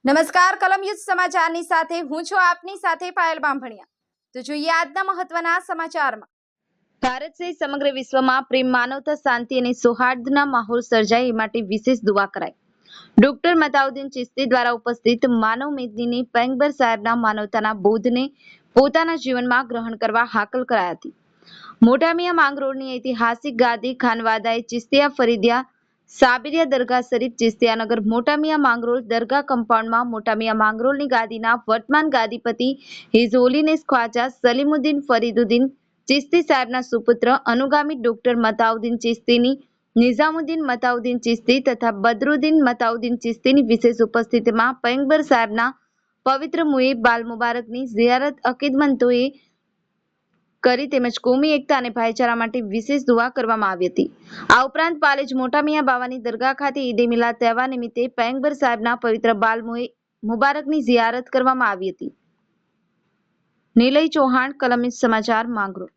નમસ્કાર કલમ યુદ્ધ સમાચારની સાથે હું છું આપની સાથે પાયલ બામભણિયા। તો જોઈએ આજના મહત્વના સમાચારમાં। ભારત સહિત સમગ્ર વિશ્વમાં પ્રેમ, માનવતા, શાંતિ અને સૌહાર્દના માહોલ સર્જાય એ માટે વિશેષ દુઆ કરાઈ। ડોક્ટર મતાઉદ્દીન ચિશ્તી દ્વારા ઉપસ્થિત માનવ મેદનીની પયગંબર સાહેબના માનવતાના બોધને પોતાના જીવનમાં ગ્રહણ કરવા હાકલ કરાઈ હતી। મોટા મિયા માંગરોળની ઐતિહાસિક ગાદી ખાનવાદાએ ચિશ્તિયા ફરીદિયા સાબિરિયા દરગાહ શરીફ ચિશ્તિયાનગર મોટા મિયા માંગરોળ દરગાહ કમ્પાઉન્ડમાં મોટા મિયા માંગરોળની ગાદીના વર્તમાન ગાદીપતિ હિઝ હોલીનેસ ખ્વાજા સલીમુદ્દીન ફરીદુદ્દીન ચિશ્તી સાહેબના સુપુત્ર અનુગામી ડોક્ટર મતાઉદ્દીન ચિશ્તીની નિઝામુદ્દીન મતાઉદ્દીન ચિશ્તી તથા બદરુદ્દીન મતાઉદ્દીન ચિશ્તીની વિશેષ ઉપસ્થિતિમાં પયગંબર સાહેબના પવિત્ર મુએ બાલ મુબારકની ઝિયારત અકીદમંદોએ કરી તેમજ કોમી એકતા અને ભાઈચારા માટે વિશેષ દુઆ કરવામાં આવી હતી। આ ઉપરાંત પાલેજ મોટા મિયા બાવાની દરગાહ ખાતે ઈદે મિલાદ તહેવાર નિમિત્તે પયગંબર સાહેબના પવિત્ર બાલ મુબારકની ઝિયારત કરવામાં આવી હતી। નિલય ચૌહાણ, કલમ સમાચાર, માંગરોળ।